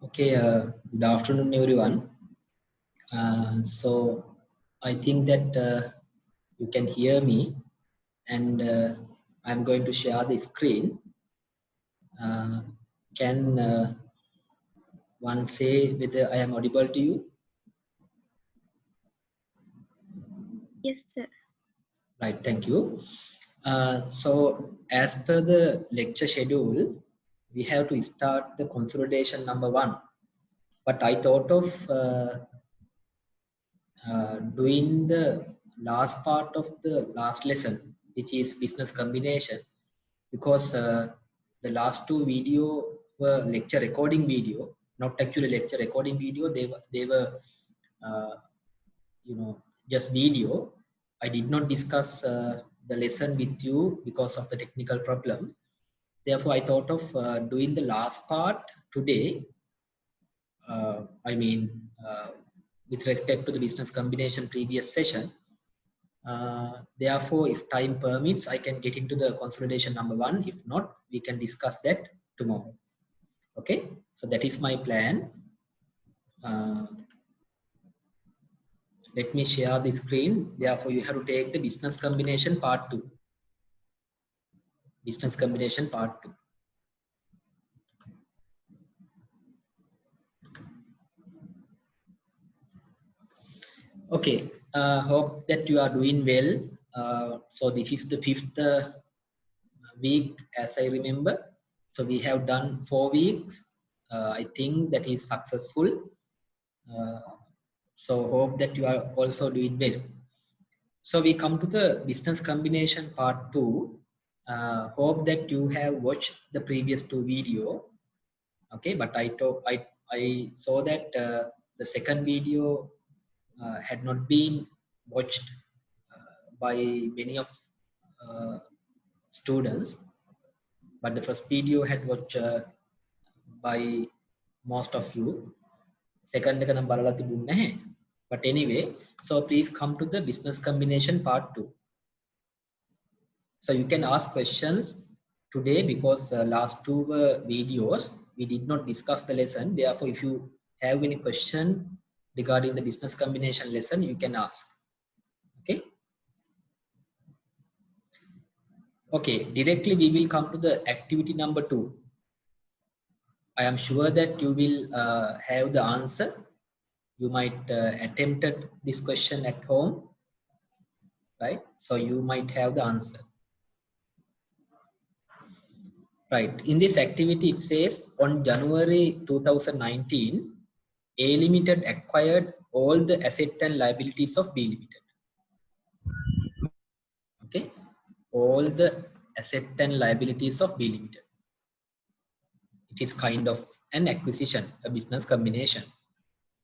Okay, good afternoon, everyone. So I think that you can hear me, and I'm going to share the screen. Can one say whether I am audible to you? Yes, sir. Right, thank you. So as per the lecture schedule, we have to start the consolidation number 1. But I thought of doing the last part of the last lesson, which is business combination, because the last two video were lecture recording video, not actually lecture recording video. They were uh, just video. I did not discuss the lesson with you because of the technical problems. Therefore, I thought of doing the last part today. I mean, with respect to the business combination previous session. Therefore, if time permits, I can get into the consolidation number 1. If not, we can discuss that tomorrow. Okay, so that is my plan. Let me share the screen. Therefore, you have to take the business combination part 2. Business combination part 2. Okay, hope that you are doing well. So this is the 5th week, as I remember. So we have done 4 weeks. I think that is successful. So hope that you are also doing well. So we come to the business combination part 2. Hope that you have watched the previous 2 video. Okay, but I saw that the second video had not been watched by many of students, but the first video had watched by most of you. Second එක නම් බලලා තිබුණ නැහැ. But anyway, so please come to the business combination part 2. So you can ask questions today because last 2 videos we did not discuss the lesson. Therefore, if you have any question regarding the business combination lesson, you can ask. Okay. Okay, directly we will come to the activity number 2. I am sure that you will have the answer. You might attempted this question at home, right? So you might have the answer. Right. In this activity, it says on January 2019, A Limited acquired all the assets and liabilities of B Limited. Okay. All the assets and liabilities of B Limited. It is kind of an acquisition, a business combination.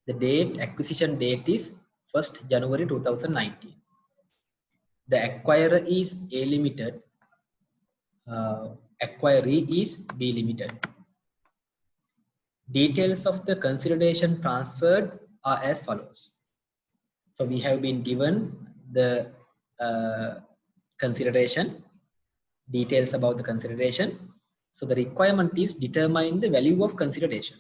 The acquisition date is 1st January 2019. The acquirer is A Limited. Acquiree is B Limited. Details of the consideration transferred are as follows. So we have been given the consideration, details about the consideration. So the requirement is determine the value of consideration.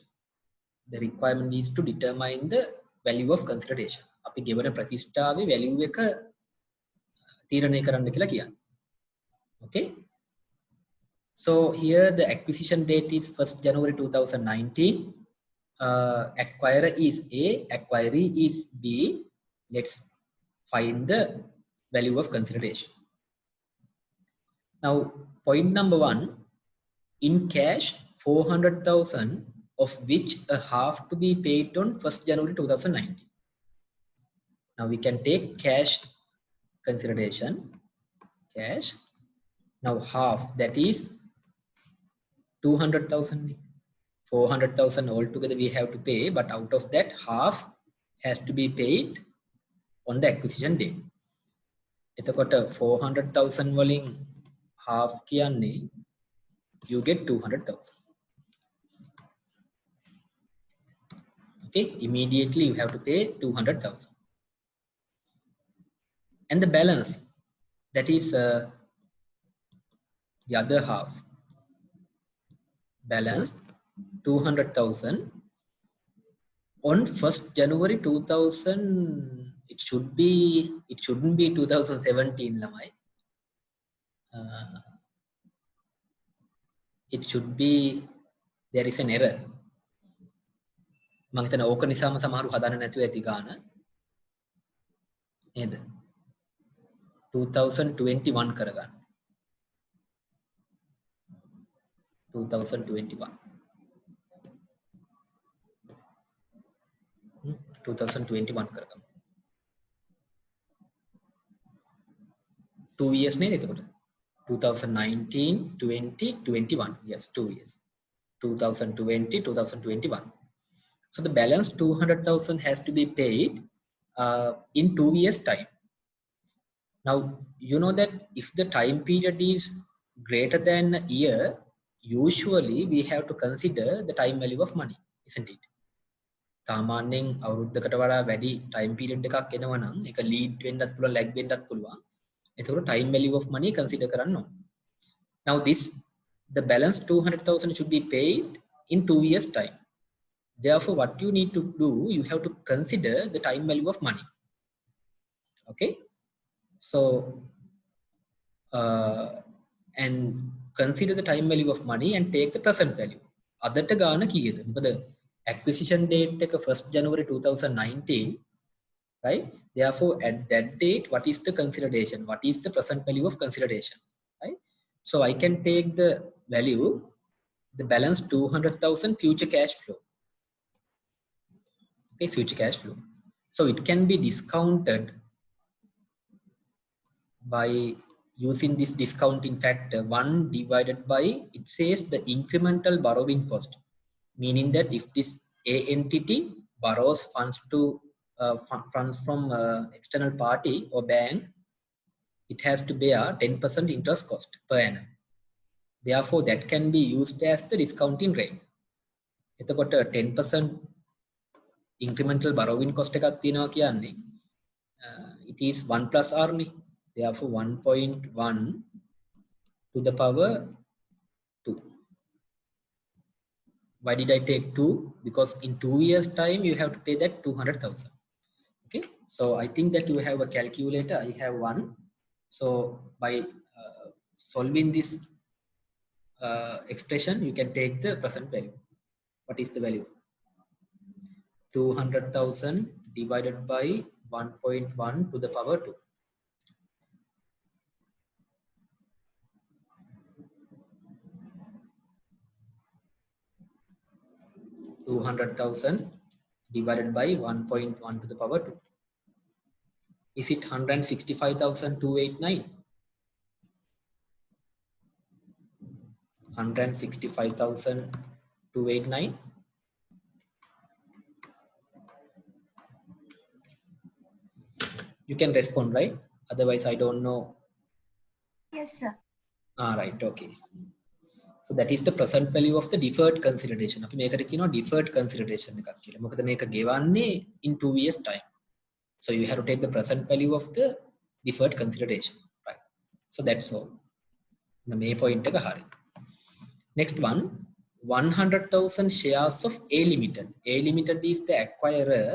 The requirement is to determine the value of consideration. අපි ගෙවන ප්‍රතිෂ්ඨාවේ value එක තීරණය කරන්න කියලා කියන්නේ. Okay. So here the acquisition date is 1st January 2019. Acquirer is A, acquiree is B. Let's find the value of consideration. Now, point number 1, in cash, 400,000, of which a half to be paid on 1st January 2019. Now we can take cash consideration, cash. Now half, that is 200,000. 400,000 altogether we have to pay, but out of that half has to be paid on the acquisition date. එතකොට 400,000 වලින් half කියන්නේ you get 200,000. Okay, immediately you have to pay 200,000. And the balance, that is the other half. Balance 200,000 on 1st January 2000, it shouldn't be 2017 lamai. It should be, there is an error. මම හිතන ඕක නිසාම සමහරු හදන්න නැතුව ඇති ගාන නේද? 2021 කරගන්න. 2021. 2021 කරගන්න. 2 years නේද එතකොට? 2019, 20, 21. Yes, 2 years. 2020, 2021. So the balance 200,000 has to be paid in 2 years time. Now, you know that if the time period is greater than a year, usually we have to consider the time value of money, isn't it? සාමාන්‍යයෙන් අවුරුද්දකට වඩා වැඩි time period එකක් එනවා නම් ඒක lead වෙන්නත් පුළුවන්, lag වෙන්නත් පුළුවන්. එතකොට time value of money consider කරන්න ඕන. Now the balance 200,000 should be paid in 2 years time. Therefore, what you need to do, you have to consider the time value of money. Okay, so and consider the time value of money and take the present value. අදට ගාන කීයද? මොකද acquisition date එක 1st January 2019, right? Therefore, at that date, what is the consideration? What is the present value of consideration, right? So I can take the value, the balance 200,000 future cash flow. Okay, future cash flow. So it can be discounted by using this discounting factor 1 divided by, it says the incremental borrowing cost, meaning that if this A entity borrows funds to funds from external party or bank, it has to bear 10% interest cost per annum. Therefore, that can be used as the discounting rate. එතකොට 10% incremental borrowing cost එකක් තියෙනවා කියන්නේ it is 1 plus r නේ. Therefore 1.1 to the power 2. Why did I take 2? Because in 2 years time you have to pay that 200,000. Okay, so I think that you have a calculator. I have one. So by solving this expression, you can take the present value. What is the value? 200,000 divided by 1.1 to the power 2. $200,000 divided by 1.1 to the power 2. Is it 165,289? 165,289. You can respond, right? Otherwise, I don't know. Yes, sir. Right, okay. So that is the present value of the deferred consideration. අපි මේකට කියනවා deferred consideration එකක් කියලා. මොකද මේක ගෙවන්නේ in 2 years time. So you have to take the present value of the deferred consideration, right? So that's all. මේ point එක හරි. Next one, 100,000 shares of A Limited. A Limited is the acquirer.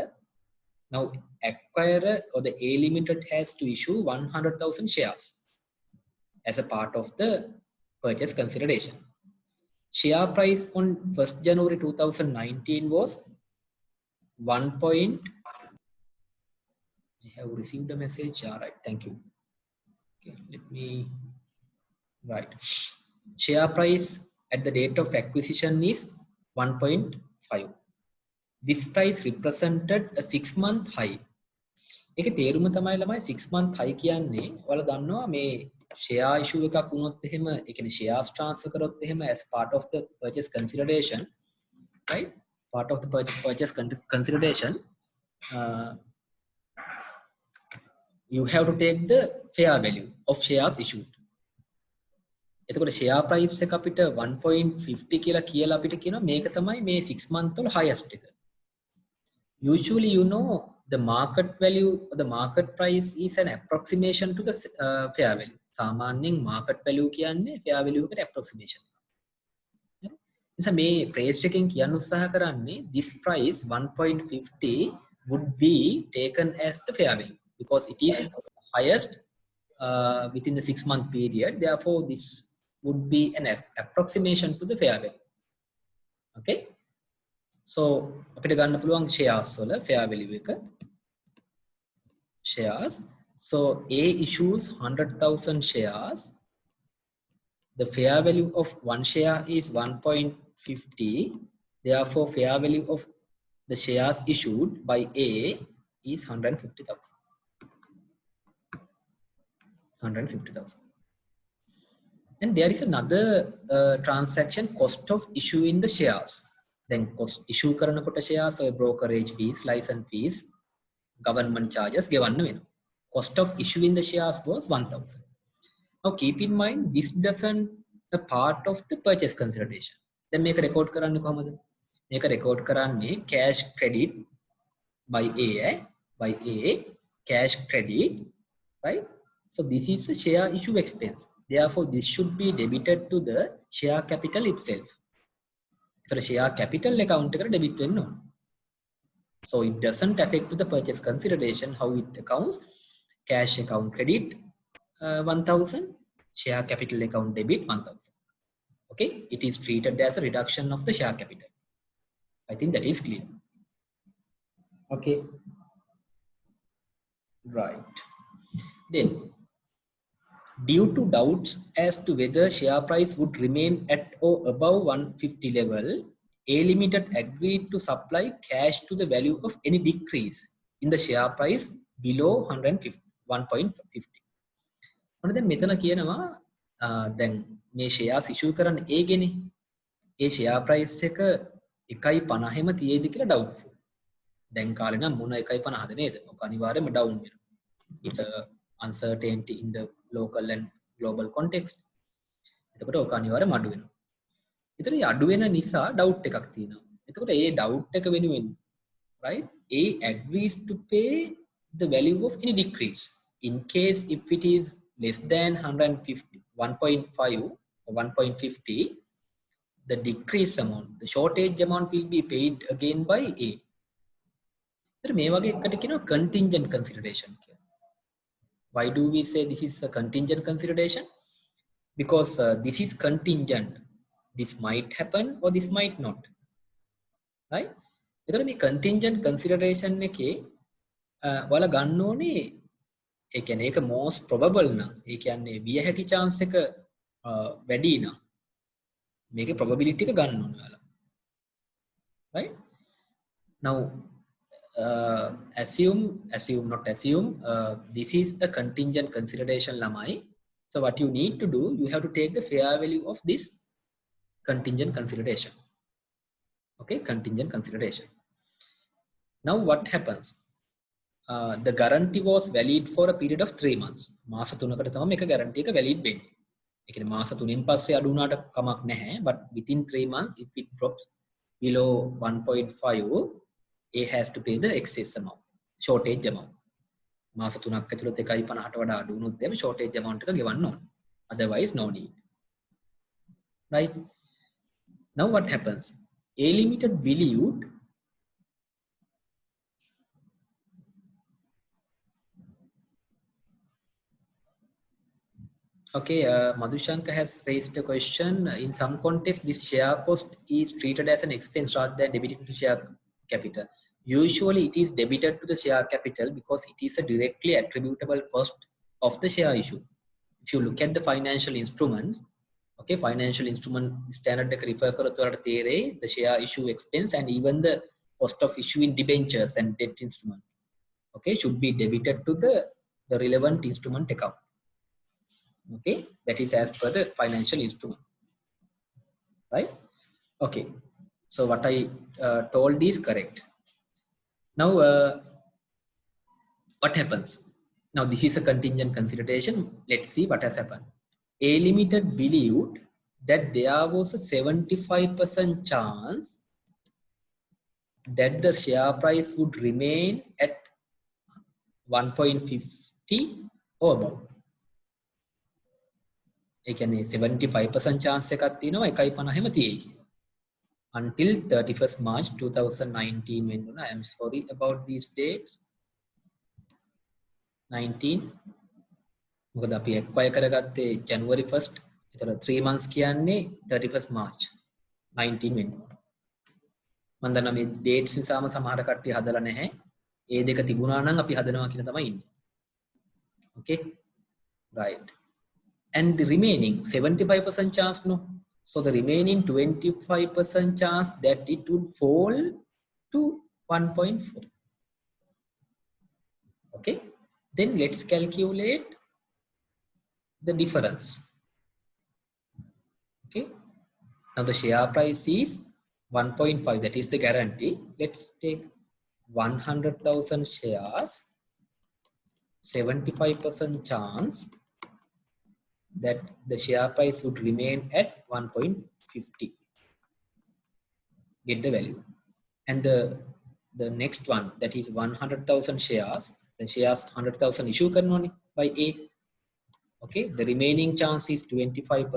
Now, acquirer or the A Limited has to issue 100,000 shares as a part of the purchase consideration. Share price on 1st January 2019 was 1. I have received a message. All right, thank you. Okay, let me write. Share price at the date of acquisition is 1.5. This price represented a 6-month high. ඒකේ තේරුම තමයි ළමයි 6-month high කියන්නේ ඔයාලා දන්නවා මේ share issue එකක් වුණොත් එහෙම ඒ කියන්නේ shares transfer කරොත් එහෙම as part of the purchase consideration, right? Part of the purchase consideration, you have to take the fair value of shares issued. එතකොට share price එක අපිට 1.50 කියලා කියලා අපිට කියනවා මේක තමයි මේ 6 month වල highest එක. Usually, you know, the market value or the market price is an approximation to the fair value. සාමාන්‍යයෙන් market value කියන්නේ fair value එකට approximation. නිසා මේ price එකෙන් කියන්න උත්සාහ කරන්නේ this price 1.50 would be taken as the fair value because it is highest within the 6-month period. Therefore, this would be an approximation to the fair value. Okay. So, අපිට ගන්න පුළුවන් shares වල fair value එක shares. So, A issues 100,000 shares. The fair value of one share is 1.50. Therefore, fair value of the shares issued by A is 150,000. 150,000. And there is another transaction, cost of issuing the shares. Then cost issue කරන කොට shares, so brokerage fees, license fees, government charges ගෙවන්න වෙනවා. Cost of issuing the shares was 1,000. Now keep in mind this doesn't a part of the purchase consideration. Then මේක record කරන්නේ කොහමද? මේක record කරන්නේ cash credit by A cash credit, right? So this is a share issue expense. Therefore, this should be debited to the share capital itself. So the share capital account එකට debit වෙන්න ඕන. So it doesn't affect to the purchase consideration. How it accounts? Cash account credit 1,000, share capital account debit 1,000. Okay, it is treated as a reduction of the share capital. I think that is clear. Okay, right. Then, due to doubts as to whether share price would remain at or above 150 level, A Limited agreed to supply cash to the value of any decrease in the share price below 1.50. මොන දැන් මෙතන කියනවා දැන් මේ shares issue කරන්න A ගෙනේ. A share price එක 1.50ෙම තියෙයිද කියලා doubtful. දැන් කාලේ නම් මොන 1.50ද නේද? ඔක අනිවාර්යයෙන්ම down වෙනවා. It's a uncertainty in the local and global context. එතකොට ඔක අනිවාර්යයෙන්ම අඩු වෙනවා. ඒතර මේ අඩු වෙන නිසා doubt එකක් තියෙනවා. එතකොට ඒ doubt එක වෙනුවෙන් right A agrees to pay the value of any decrease in case if it is less than 150 1.5 or 1.50, the decrease amount, the shortage amount will be paid again by A. ඒතර මේ වගේ එකට කියනවා contingent consideration කියලා. Why do we say this is a contingent consideration? Because this is contingent. This might happen or this might not. Right? එතකොට මේ contingent consideration එකේ ඔයාලා ගන්න ඕනේ ඒ කියන්නේ ඒක most probable නම් ඒ කියන්නේ විය හැකි chance එක වැඩි නම් මේකේ probability එක ගන්න ඕනේ ඔයාලා. Right? Now assume this is a contingent consideration lamai. So what you need to do, you have to take the fair value of this contingent consideration. Okay, contingent consideration. Now what happens? The guarantee was valid for a period of 3 months. මාස 3කට තමයි මේක guarantee එක valid වෙන්නේ. ඒ කියන්නේ මාස 3න් පස්සේ අඩු වුණාට කමක් නැහැ. But within 3 months, if it drops below 1.5, A has to pay the excess amount, shortage amount. මාස 3ක් ඇතුළත 1.50ට වඩා අඩු වුණොත් එimhe shortage amount එක ගෙවන්න ඕන. Otherwise no need. Right? Now what happens? A Limited believed okay, Madhushanka has raised a question. In some context, this share cost is treated as an expense rather than debited to share capital. Usually, it is debited to the share capital because it is a directly attributable cost of the share issue. If you look at the financial instrument, okay, financial instrument standard refer කරොත් ඔයාලට තේරෙයි the share issue expense and even the cost of issuing debentures and debt instrument, okay, should be debited to the relevant instrument account. Okay, that is as per the financial instrument, right? Okay, so what I told is correct. Now what happens? Now this is a contingent consideration. Let's see what has happened. A Limited believed that there was a 75% chance that the share price would remain at 1.50 or above. ඒ කියන්නේ 75% chance එකක් තියෙනවා 1.50ෙම තියෙයි කියලා. until 31st March 2019. I am sorry about these dates. 19 මොකද අපි acquire කරගත්තේ January 1st. ඒතර 3 months කියන්නේ 31st March 19 වෙනිදා. මම දන්නවා මේ dates නිසාම සමහර කට්ටිය හදලා නැහැ. ඒ දෙක තිබුණා නම් අපි හදනවා කියන තමයි ඉන්නේ. Okay? Right. And the remaining 75% chance, no. So the remaining 25% chance that it would fall to 1.4. Okay. Then let's calculate the difference. Okay. Now the share price is 1.5. That is the guarantee. Let's take 100,000 shares. 75% chance that the share price would remain at 1.50. Get the value. And the next one, that is 100,000 shares. The shares 100,000 issue karnoni by A. Okay, the remaining chance is 25%.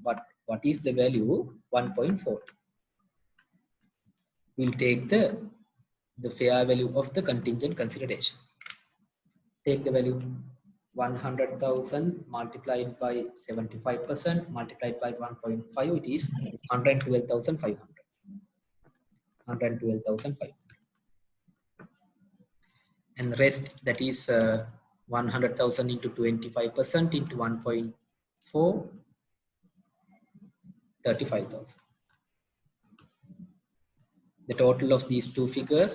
But what is the value? 1.4. We'll take the fair value of the contingent consideration. Take the value 100,000 multiplied by 75% multiplied by 1.5, it is 112,500. 112,500. And the rest, that is 100,000 into 25% into 1.4, 35,000. The total of these two figures,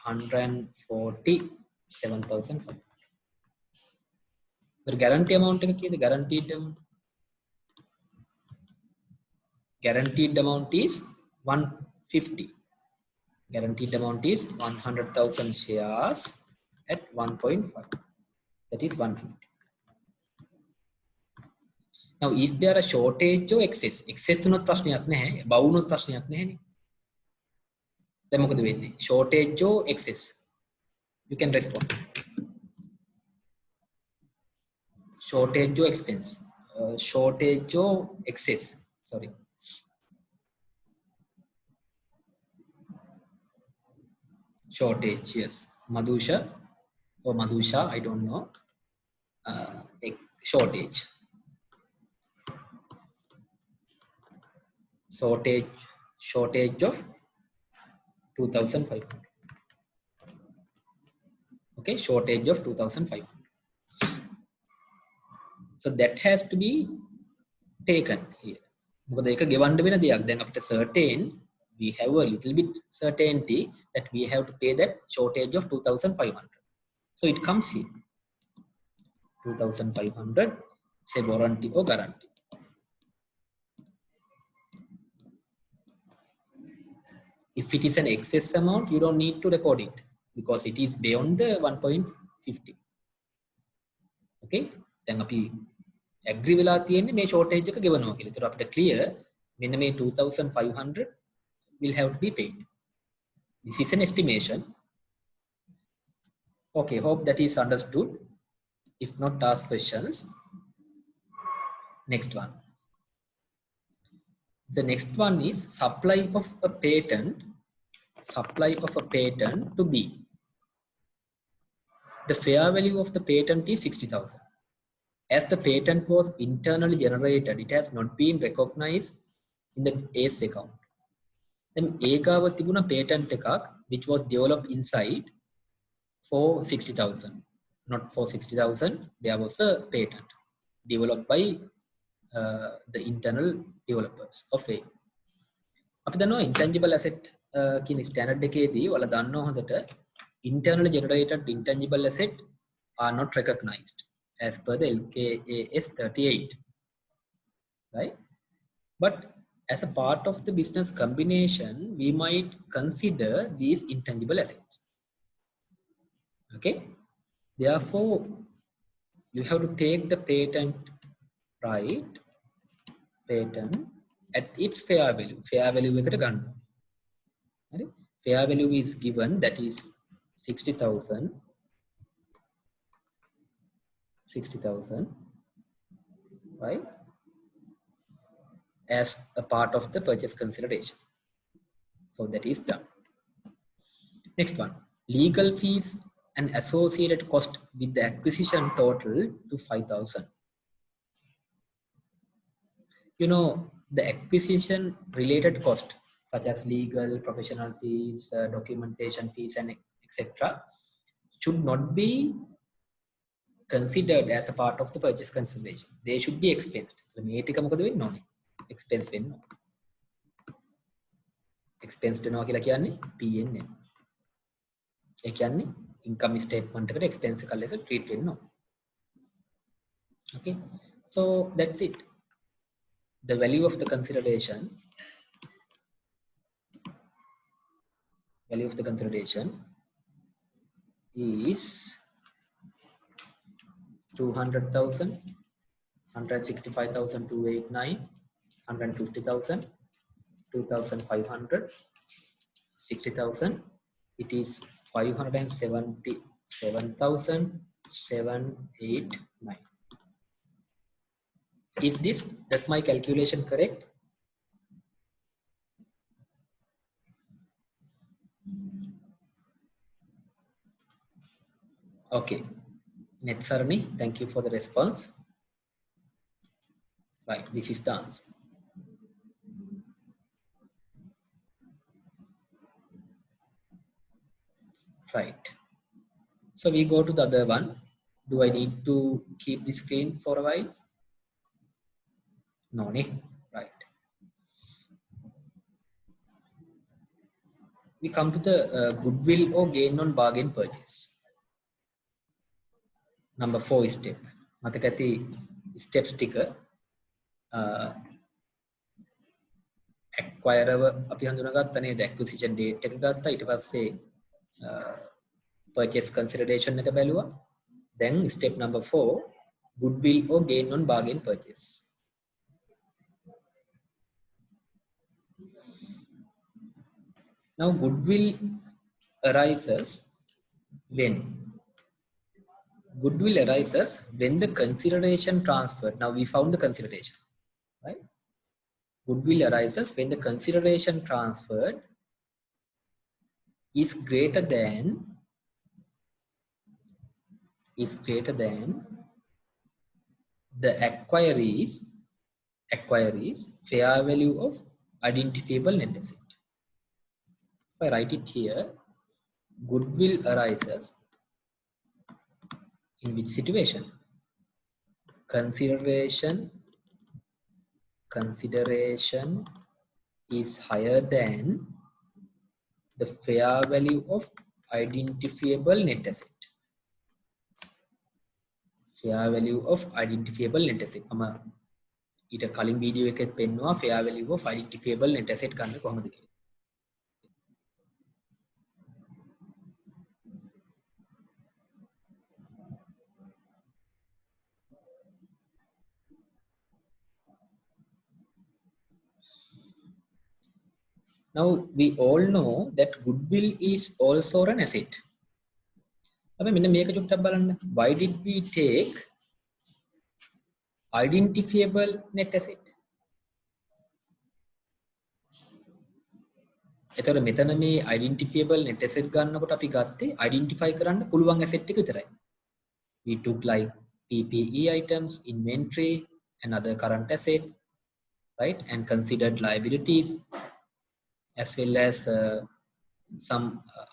147,500. The guarantee amount is the guaranteed amount is 150. Guaranteed amount is 100,000 shares at 1.5. That is 150. Now, is there a shortage or excess? Excess unot prashnayak nahe, above unot prashnayak nahe ne. Then මොකද වෙන්නේ? Shortage or excess? You can respond. Shortage or expense? Shortage or excess? Sorry. Shortage, yes. Madhusha or Madhusha, I don't know. Shortage. Shortage of 2,500. Okay, shortage of 2,500. So that has to be taken here. මොකද ඒක ගෙවන්න වෙන දෙයක්. දැන් අපිට certain, we have a little bit certainty that we have to pay that shortage of 2,500. So it comes here. 2,500, say warranty or guarantee. If it is an excess amount, you don't need to record it because it is beyond the 1.50. Okay? Then අපි agree වෙලා තියෙන්නේ මේ shortage එක ගෙවනවා කියලා. ඒතර අපිට clear මෙන්න මේ 2,500 will have to be paid. This is an estimation. Okay, hope that is understood. If not, ask questions. Next one. The next one is supply of a patent to B. The fair value of the patent is 60,000. As the patent was internally generated, it has not been recognized in the A's account. Then A ගාව තිබුණ patent එකක් which was developed inside for 60,000. Not for 60,000, there was a patent developed by the internal developers of A. අපි දන්නවා intangible asset කියන standard එකේදී ඔයාලා දන්නවා හොඳට internally generated intangible asset are not recognized as per the LKAS 38, right? But as a part of the business combination, we might consider these intangible assets. Okay, therefore you have to take the patent, right? Patent at its fair value. Fair value එකට ගන්න. හරි? Fair value is given, that is 60,000. 60,000, right? As a part of the purchase consideration. So that is done. Next one, legal fees and associated cost with the acquisition total to 5,000. You know, the acquisition related cost such as legal, professional fees, documentation fees, and etc. should not be considered as a part of the purchase consideration. They should be expensed. So මේ ටික මොකද වෙන්නේ ඕනේ? Expense වෙන්න ඕනේ. Expense වෙනවා කියලා කියන්නේ P&L. ඒ කියන්නේ income statement එකට expense එකක් ලෙස treat වෙන්න ඕනේ. Okay. So that's it. The value of the consideration is 200,000, 165,289, 150,000, 2,500, 60,000. It is 577,789. Does my calculation correct? Okay. Netsarni, thank you for the response. Right, this is the answer. Right. So we go to the other one. Do I need to keep the screen for a while? No, ne? Right. We come to the goodwill or gain on bargain purchase. Number 4 step. Matakati step sticker. Acquirer අපි හඳුනාගත්තා නේද? acquisition date එක ගත්තා. ඊට පස්සේ purchase consideration එක බැලුවා. Then step number 4, goodwill or gain on bargain purchase. Now goodwill arises when? Goodwill arises when the consideration transferred. Now we found the consideration, right? Goodwill arises when the consideration transferred is greater than the acquiree's fair value of identifiable net asset. If I write it here, goodwill arises in which situation? Consideration is higher than the fair value of identifiable net asset. Fair value of identifiable net asset. ඊට කලින් video එකෙත් පෙන්නවා fair value of identifiable net asset ගන්න කොහොමද කියලා. Now we all know that goodwill is also an asset. අපි මෙන්න මේක චුට්ටක් බලන්න. Why did we take identifiable net asset? එතකොට මෙතන මේ identifiable net asset ගන්නකොට අපි ගත්තේ identify කරන්න පුළුවන් asset එක විතරයි. We took like PPE items, inventory, and other current asset, right? And considered liabilities, as well as some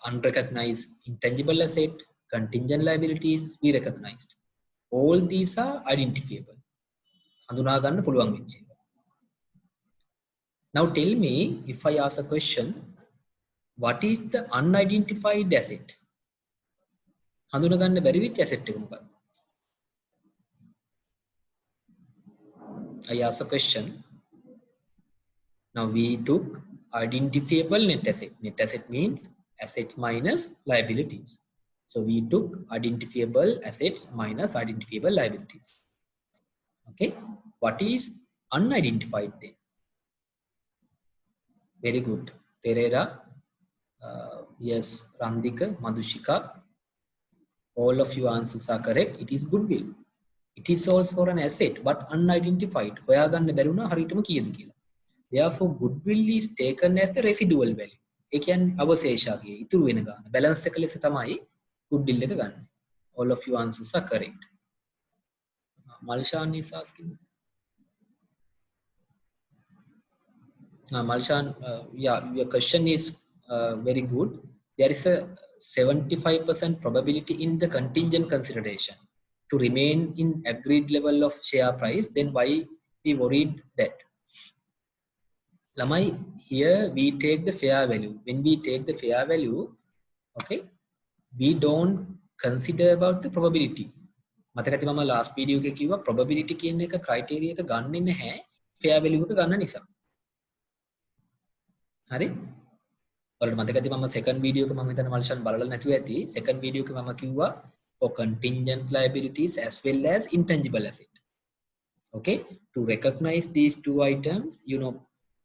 unrecognized intangible asset, contingent liabilities we recognized. All these are identifiable. හඳුනා ගන්න පුළුවන් වෙච්ච එක. Now tell me, if I ask a question, what is the unidentified asset? හඳුනා ගන්න බැරි වෙච්ච asset එක මොකක්ද? I ask a question. Now we took identifiable net asset. Net asset means assets minus liabilities. So we took identifiable assets minus identifiable liabilities. Okay. What is unidentified then? Very good. Pereira, yes, Randika, Madhushika. All of your answers are correct. It is goodwill. It is also an asset, but unidentified. හොයාගන්න බැරි වුණා හරියටම කීයද කියලා. Therefore, goodwill is taken as the residual value. ඒ කියන්නේ අවශේෂාගේ ඉතුරු වෙන ගාන. බැලන්ස් එක ලෙස තමයි goodwill එක ගන්න. All of your answers are correct. Malshan is asking. Malshan, yeah, your question is very good. There is a 75% probability in the contingent consideration to remain in agreed level of share price. Then why we worried that? Lamai, here we take the fair value. When we take the fair value, okay, we don't consider about the probability. මතක ඇති මම last video එකේ කිව්වා probability කියන එක criteria එක ගන්නෙ නැහැ fair value එක ගන්න නිසා. හරි? ඔයාලට මතක ඇති මම second video එක මම හිතන මල්ෂන් බලලා නැතුව ඇති. second video එක මම කිව්වා for contingent liabilities as well as intangible asset. Okay, to recognize these two items, you know,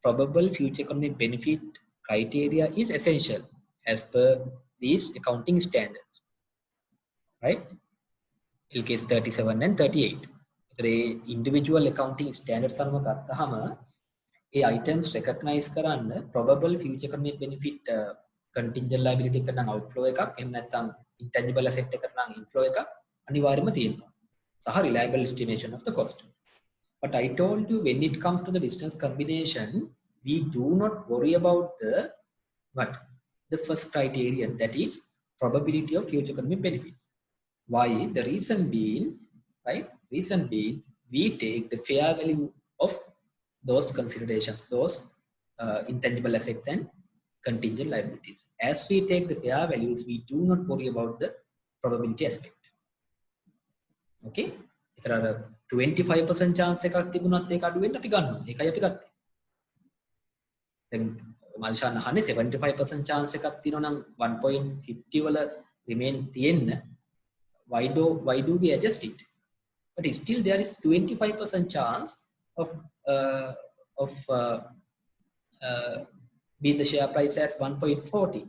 probable future economic benefit criteria is essential as per these accounting standards, right? LKS 37 and 38. The individual accounting standards අනුව ගත්තහම ඒ items recognize කරන්න probable future economic benefit contingent liability එක නම් outflow එකක් එහෙම නැත්නම් intangible asset එක නම් inflow එකක් අනිවාර්යයෙන්ම තියෙනවා. සහ reliable estimation of the cost. But I told you when it comes to the business combination, we do not worry about the what? The first criterion, that is probability of future economic benefits. Why? The reason being, right? Reason being, we take the fair value of those considerations, those intangible assets and contingent liabilities. As we take the fair values, we do not worry about the probability aspect. Okay? If there are 25% chance එකක් තිබුණත් ඒක අඩු වෙන්න අපි ගන්නවා. ඒකයි අපි ගත්තේ. දැන් මල්ෂාන් අහන්නේ 75% chance එකක් තියෙනවා නම් 1.50 වල remain තියෙන්න why do we adjust it? But still there is 25% chance of being the share price as 1.40,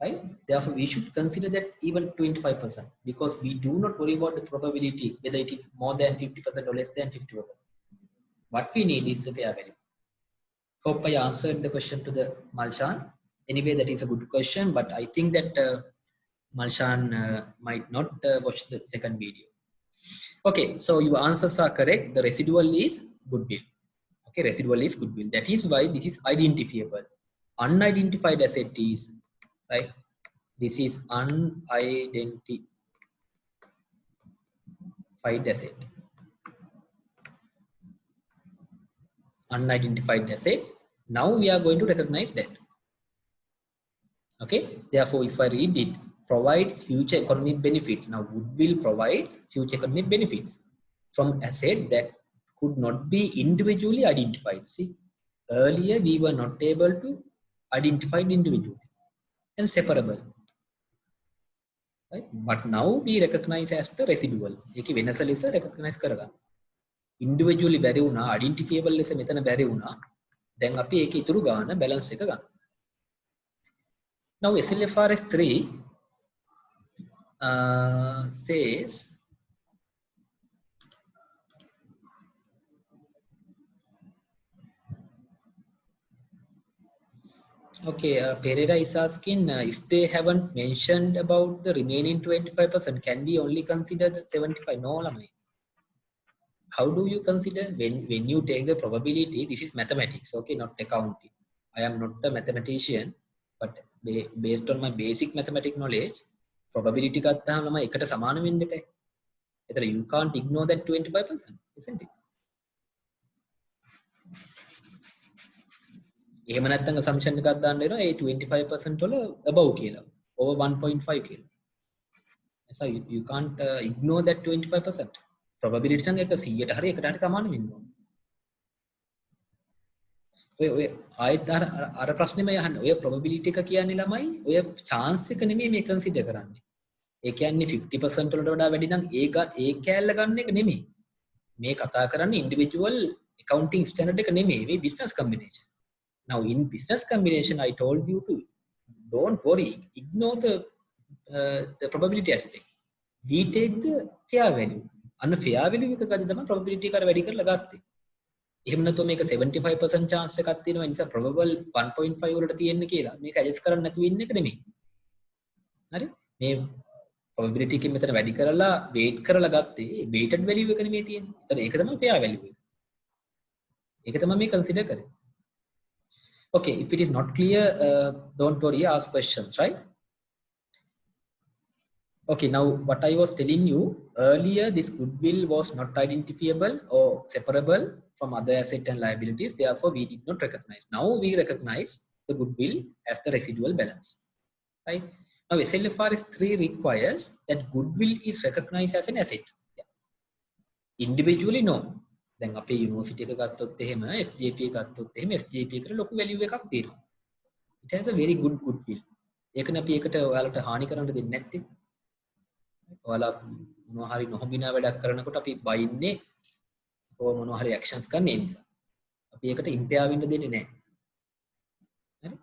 right? Therefore we should consider that even 25% because we do not worry about the probability whether it is more than 50% or less than 50%. What we need is the fair value. Hope I answered the question to the Malshan. Anyway, that is a good question, but I think that Malshan might not watch the second video. Okay, so your answers are correct. The residual is goodwill. Okay, residual is goodwill. That is why this is identifiable. Unidentified asset is, right? This is unidentified asset. Unidentified asset. Now we are going to recognize that. Okay, therefore if I read it, provides future economic benefits. Now goodwill provides future economic benefits from asset that could not be individually identified. See, earlier we were not able to identify individually and separable, right? But now we recognize as the residual. ඒකේ වෙනස ලෙස recognize කරගන්න. Individually බැරි වුණා, identifiable ලෙස මෙතන බැරි වුණා. දැන් අපි ඒකේ ඉතුරු ගන්න balance එක ගන්න. Now SLFRS 3 says okay, Pereira is asking if they haven't mentioned about the remaining 25%, can we only consider the 75? No, Lamai. How do you consider when you take the probability? This is mathematics, okay, not accounting. I am not a mathematician, but based on my basic mathematics knowledge, probability ගත්තාම ළමයි එකට සමාන වෙන්න එපා. ඒතර you can't ignore that 25%, isn't it? එහෙම නැත්නම් assumption එකක් දාන්න වෙනවා ඒ 25% වල above කියලා, over 1.5 කියලා. So you can't ignore that 25%. Probability නම් එක 100ට හරි එකට හරි සමාන වෙන්න ඕන. ඔය ආයෙත් අර ප්‍රශ්නේම යහන්න. ඔය probability එක කියන්නේ ළමයි ඔය chance එක නෙමෙයි මේ consider කරන්නේ. ඒ කියන්නේ 50% වලට වඩා වැඩි නම් ඒ කෑල්ල ගන්න එක නෙමෙයි. මේ කතා කරන්නේ individual accounting standard එක නෙමෙයි. මේ business combination. Now in business combination I told you to don't worry, ignore the probability aspect. We take the fair value. අන්න fair value එක ගන්න තමයි probability එක වැඩි කරලා ගත්තේ. එහෙම නැත්නම් මේක 75% chance එකක් තියෙනවා. ඒ නිසා probable 1.5 වලට තියෙන්නේ කියලා. මේක adjust කරන්න නැතුව ඉන්න එක නෙමෙයි. හරි? මේ probability එකෙන් මෙතන වැඩි කරලා weight කරලා ගත්තේ weighted value එක නෙමෙයි තියෙන්නේ. ඒතර ඒක තමයි fair value එක. ඒක තමයි මේ consider කරන්නේ. Okay, if it is not clear, don't worry, ask questions, right? Okay, now what I was telling you earlier, this goodwill was not identifiable or separable from other assets and liabilities. Therefore, we did not recognize. Now we recognize the goodwill as the residual balance, right? Now, SLFRS 3 requires that goodwill is recognized as an asset. Yeah. Individually, no. දැන් අපේ university එක ගත්තොත් එහෙම FJP එක ගත්තොත් එහෙම FJP එකට ලොකු වැලියු එකක් තියෙනවා. It has a very good goodwill. ඒකනේ අපි ඒකට ඔයාලට හානි කරන්න දෙන්නේ නැත්තේ. ඔයාලා මොනවා හරි නොහොබිනා වැඩක් කරනකොට අපි බයින්නේ ඔය මොනවා හරි ඇක්ෂන්ස් ගන්න ඒ නිසා. අපි ඒකට ඉම්පෙයාර් වෙන්න දෙන්නේ නැහැ. හරි?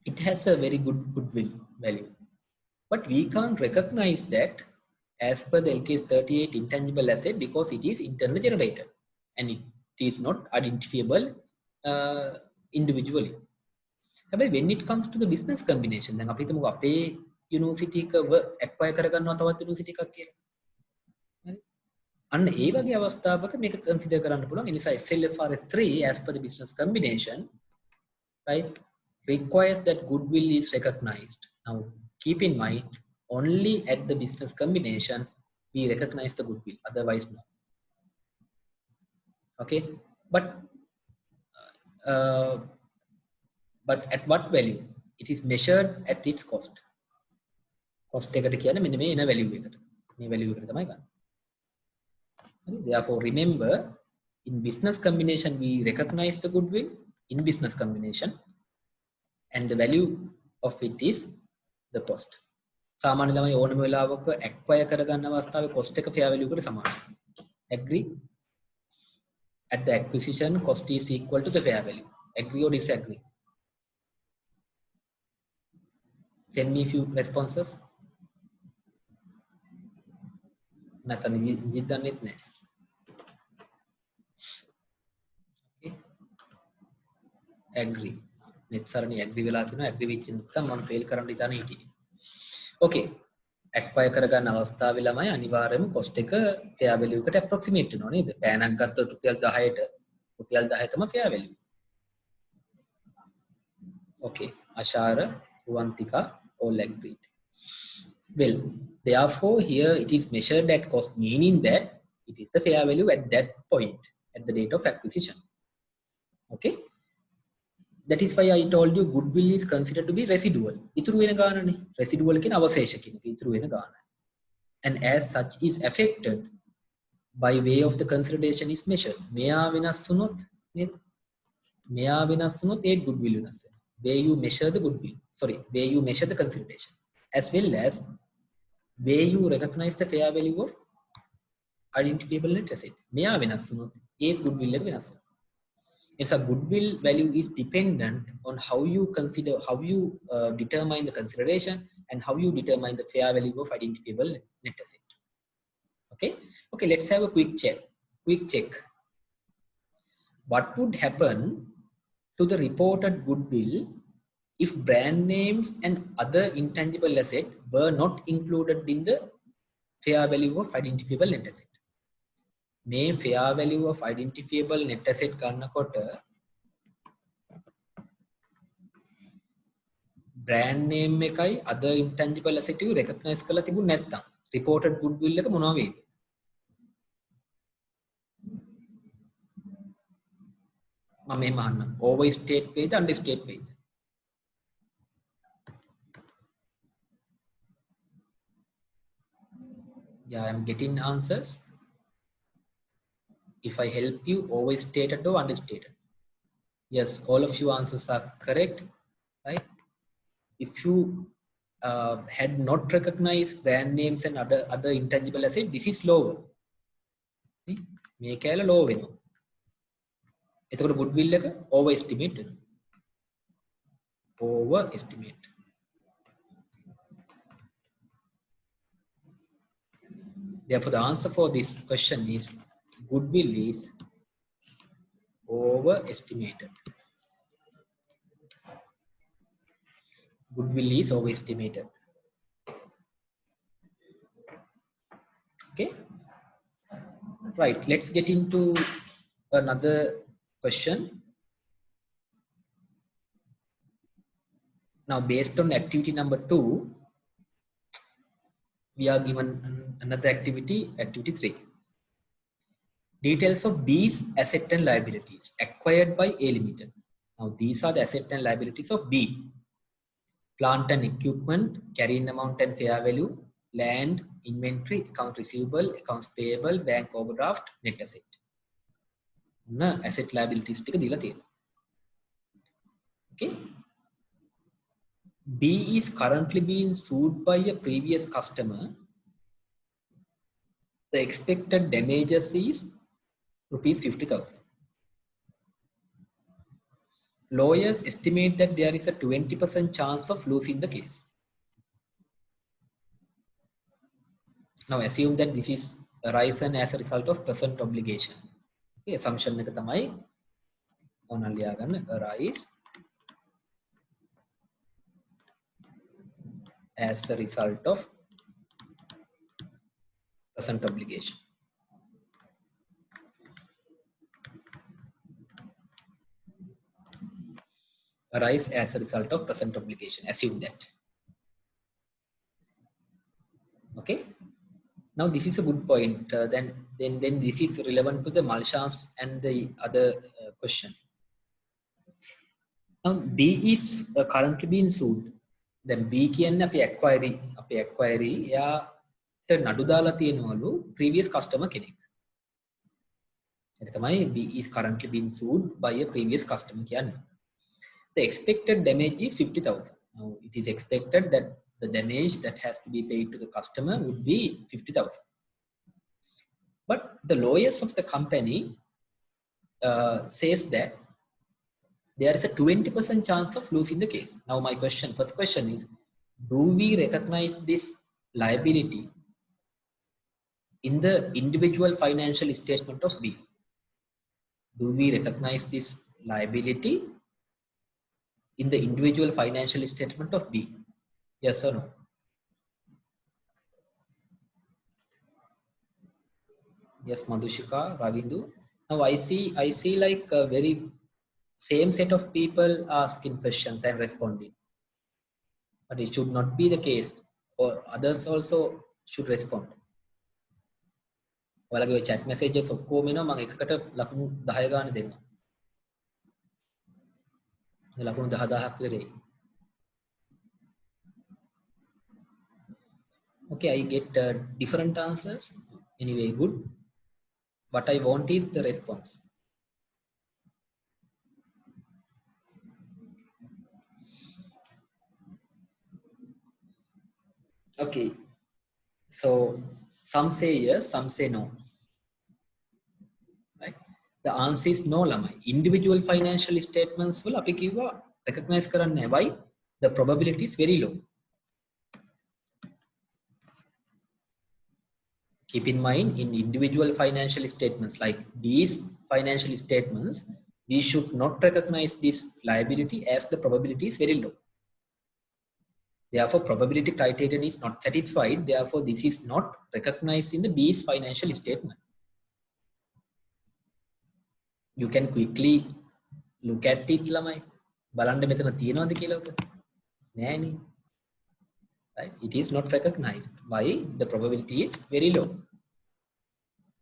It has a very good goodwill value. But we can't recognize that as per the LKS 38 intangible asset because it is internally generated and it is not identifiable individually. When it comes to the business combination, then අපි හිතමු අපේ university එකව acquire කරගන්නවා තවත් university එකක් කියලා. හරි? අන්න ඒ වගේ අවස්ථාවක මේක consider කරන්න පුළුවන්. ඒ නිසා SLFRS 3 as per the business combination, right, requires that goodwill is recognized. Now, keep in mind, only at the business combination we recognize the goodwill, otherwise no. Okay, but at what value? It is measured at its cost. Cost එකට කියන්නේ මෙන්න මේ එන value එකට. මේ value එකට තමයි ගන්න. Therefore, remember, in business combination we recognize the goodwill in business combination, and the value of it is the cost. සාමාන්‍ය ළමයි ඕනම වෙලාවක acquire කරගන්න අවස්ථාවේ cost එක fair value එකට සමානයි. Agree? At the acquisition, cost is equal to the fair value. Agree or disagree? Send me a few responses. නැත්නම් ඉංග්‍රීසි දන්නෙත් නැහැ. Okay. Agree. net සරණි agree වෙලා තිනවා. agree වෙච්ච නැත්නම් මම fail කරන්න ඉතාලි හිටියේ. Okay. acquire කරගන්න අවස්ථාවේ ළමයි අනිවාර්යයෙන්ම cost එක fair value එකට approximate වෙනවා නේද? පෑනක් ගත්තොත් රුපියල් 10ට රුපියල් 10 තමයි fair value. Okay. Ashara, Ruwantika, all agreed. Well, therefore, here it is measured at cost, meaning that it is the fair value at that point, at the date of acquisition. Okay. That is why I told you goodwill is considered to be residual. ඉතුරු වෙන ගානනේ. Residual කියන අවශේෂ කියන එක ඉතුරු වෙන ගාන. And as such is affected by way of the consideration is measured. මෙයා වෙනස් වුණොත් නේද? මෙයා වෙනස් වුණොත් ඒ goodwill වෙනස් වෙනවා. Where you measure the goodwill. Sorry, where you measure the consideration. As well as where you recognize the fair value of identifiable net asset. මෙයා වෙනස් වුණොත් ඒ goodwill එක වෙනස් වෙනවා. Yes, a goodwill value is dependent on how you consider, how you determine the consideration and how you determine the fair value of identifiable net asset. Okay. Okay. Let's have a quick check. What would happen to the reported goodwill if brand names and other intangible assets were not included in the fair value of identifiable net asset? මේ fair value of identifiable net asset ගන්නකොට brand name එකයි other intangible asset එක recognize කරලා තිබුණ නැත්නම් reported goodwill එක මොනවා වේද? මම මෙහෙම අහන්නම්. overstate වේද understate වේද? Yeah, I am getting answers. If I help you, overstated or understated? Yes, all of your answers are correct, right? If you had not recognized brand names and other intangible assets, this is lower. මේක ඇල low වෙනවා. එතකොට goodwill එක overestimate වෙනවා. Overestimate. Therefore, the answer for this question is goodwill is overestimated. Goodwill is overestimated. Okay. Right. Let's get into another question. Now, based on activity number 2, we are given another activity, activity 3. Details of B's asset and liabilities acquired by A Limited. Now, these are the asset and liabilities of B. Plant and equipment, carrying amount and fair value, land, inventory, account receivable, accounts payable, bank overdraft, net asset. Asset liabilities tika dila thiyena. Okay. B is currently being sued by a previous customer. The expected damages is rupees 50,000. Lawyers estimate that there is a 20% chance of losing the case. Now assume that this is arisen as a result of present obligation. Okay, assumption එක තමයි ඕන ලියා ගන්න arise as a result of present obligation. Arise as a result of present obligation. Assume that. Okay. Now this is a good point. Then this is relevant to the Malchance and the other question. Now B is currently being sued. Then B කියන්නේ අපි acquiry එයාට නඩු දාලා තියෙනවලු previous customer කෙනෙක්. ඒක තමයි B is currently being sued by a previous customer කියන්නේ. The expected damage is 50,000. Now it is expected that the damage that has to be paid to the customer would be 50,000. But the lawyers of the company says that there is a 20% chance of losing the case. Now my first question is, do we recognize this liability in the individual financial statement of B? Do we recognize this liability in the individual financial statement of B? Yes or no? Yes, Madhushika, Ravindu. Now I see like a very same set of people asking questions and responding, but it should not be the case, or others also should respond. ඔයාලගේ chat messages ඔක්කොම එනවා මම එකකට ලකුණු 10 ගාන දෙන්නම්. ලකුණු 10,000ක් විතර එයි. Okay, I get different answers. Anyway, good. What I want is the response. Okay, so some say yes, some say no. Right? The answer is no, lamai. Individual financial statements will අපි කිව්වා recognize කරන්නේ. Why? The probability is very low. Keep in mind, in individual financial statements like these financial statements, we should not recognize this liability as the probability is very low. Therefore, probability criterion is not satisfied. Therefore, this is not recognized in the B's financial statement. You can quickly look at it, lamai. බලන්න මෙතන තියෙනවද කියලා ඔක? නෑනේ. Right? It is not recognized. Why? The probability is very low.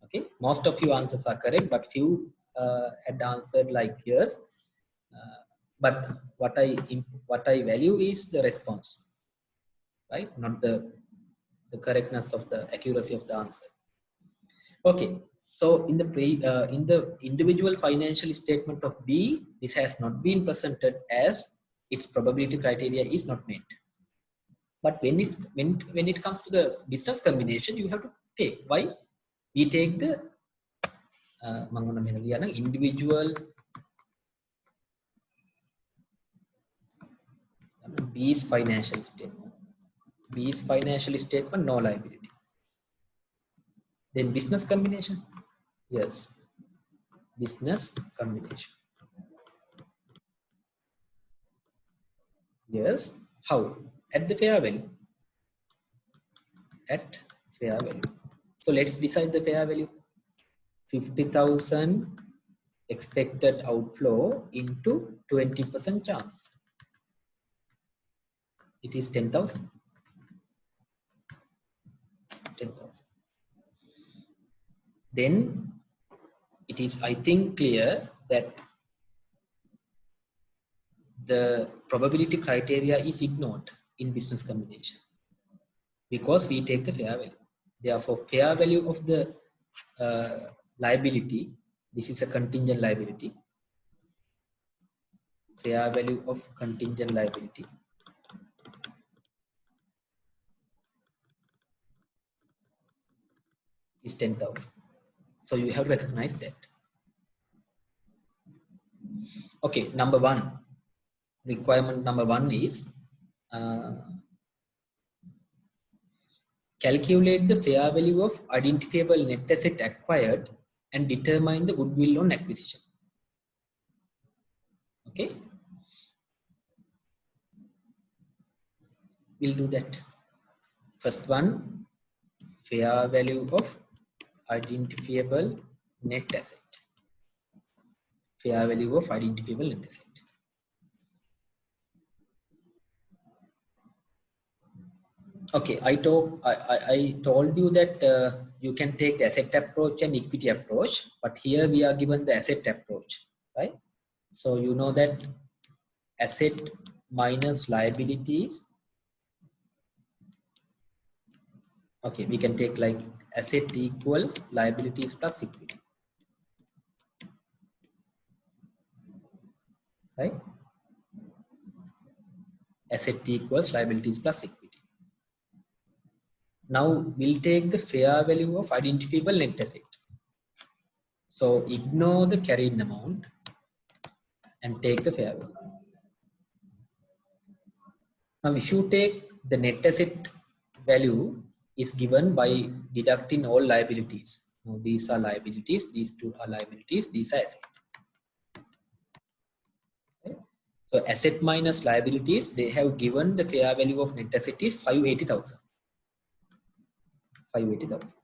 Okay, most of you answers are correct, but few had answered like yes. But what I value is the response, right? Not the correctness of the accuracy of the answer. Okay, so in the individual financial statement of B, this has not been presented as its probability criteria is not met. But when it comes to the business combination, you have to take. Why? We take the individual B's financial statement. B's financial statement, no liability. Then business combination. Yes, business combination. Yes, how? At the fair value. At fair value. So let's decide the fair value. 50,000 expected outflow into 20% chance. It is 10,000. 10,000. Then it is, I think, clear that the probability criteria is ignored in business combination because we take the fair value. Therefore, fair value of the liability, this is a contingent liability. Fair value of contingent liability is 10,000. So you have recognized that. Okay, number one. Requirement number one is calculate the fair value of identifiable net asset acquired and determine the goodwill on acquisition. Okay, we'll do that. First one, fair value of identifiable net asset. Fair value of identifiable net asset. Okay, I told you that you can take the asset approach and equity approach, but here we are given the asset approach, right? So you know that asset minus liabilities. Okay, we can take like asset equals liabilities plus equity, right? Asset equals liabilities plus equity. Now we'll take the fair value of identifiable net asset. So ignore the carried amount and take the fair value. Now if you take the net asset value is given by deducting all liabilities. Now these are liabilities, these two are liabilities, these are assets. Okay. So asset minus liabilities, they have given the fair value of net asset is 580,000. 580,000.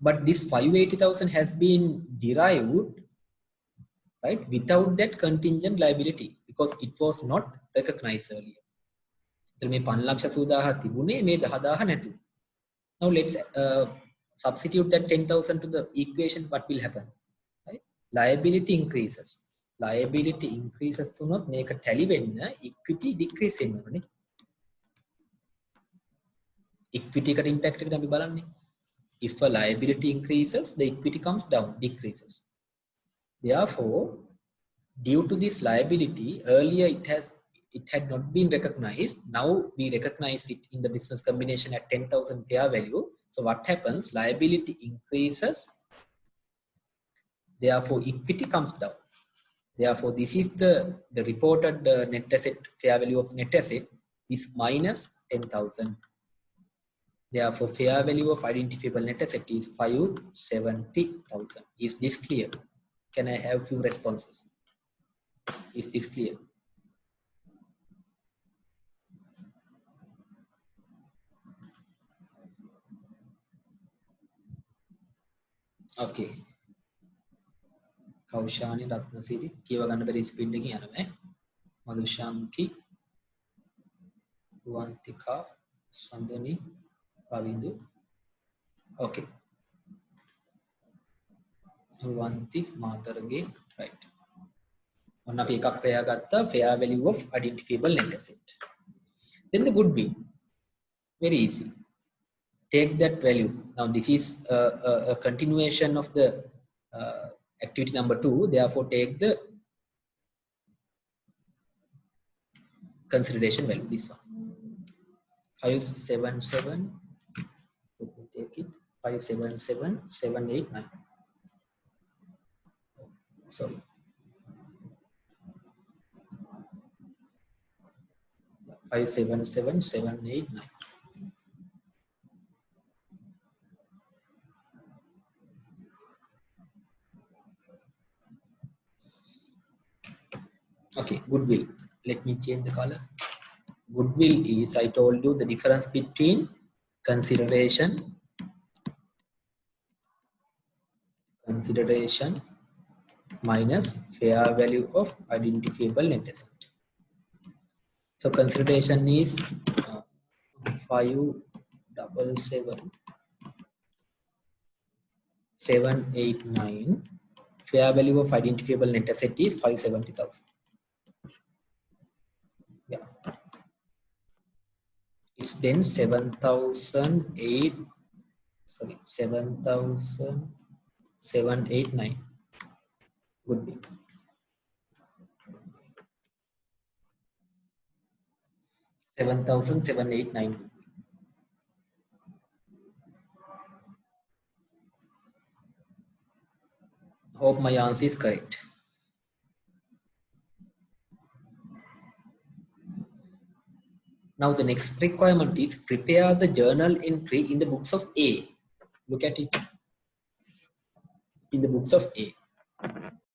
But this 580,000 has been derived, right, without that contingent liability because it was not recognized earlier. Now let's substitute that 10,000 to the equation. What will happen? Right? Liability increases. Liability increases to not make a tally when equity decrease in equity got impacted. If a liability increases, the equity comes down, decreases. Therefore, due to this liability, earlier it had not been recognized. Now we recognize it in the business combination at 10,000 fair value. So what happens? Liability increases. Therefore, equity comes down. Therefore, this is the reported net asset fair value of net asset is minus 10,000. Therefore, fair value of identifiable net asset is 570,000. Is this clear? Can I have few responses? Is this clear? Okay. Kaushani Ratnasiri, Kiva Ganabari speed again. Madhushanki, Vantika, Sandhani, Ravindu. Okay. Vanti, Matarage, right. One of the fair value of identifiable net asset. Then the goodwill. Very easy. Take that value. Now this is a continuation of the activity number 2. Therefore, take the consideration value. This one. 577. Let me take it. 577,789. Sorry. 577,789. goodwill. Let me change the color. Goodwill is, I told you, the difference between consideration minus fair value of identifiable net asset. So consideration is 577,789. Fair value of identifiable net asset is 570,000. Yeah. It's then 7,789. Goodwill. 7,789. Hope my answer is correct. Now the next requirement is prepare the journal entry in the books of A. Look at it. In the books of A.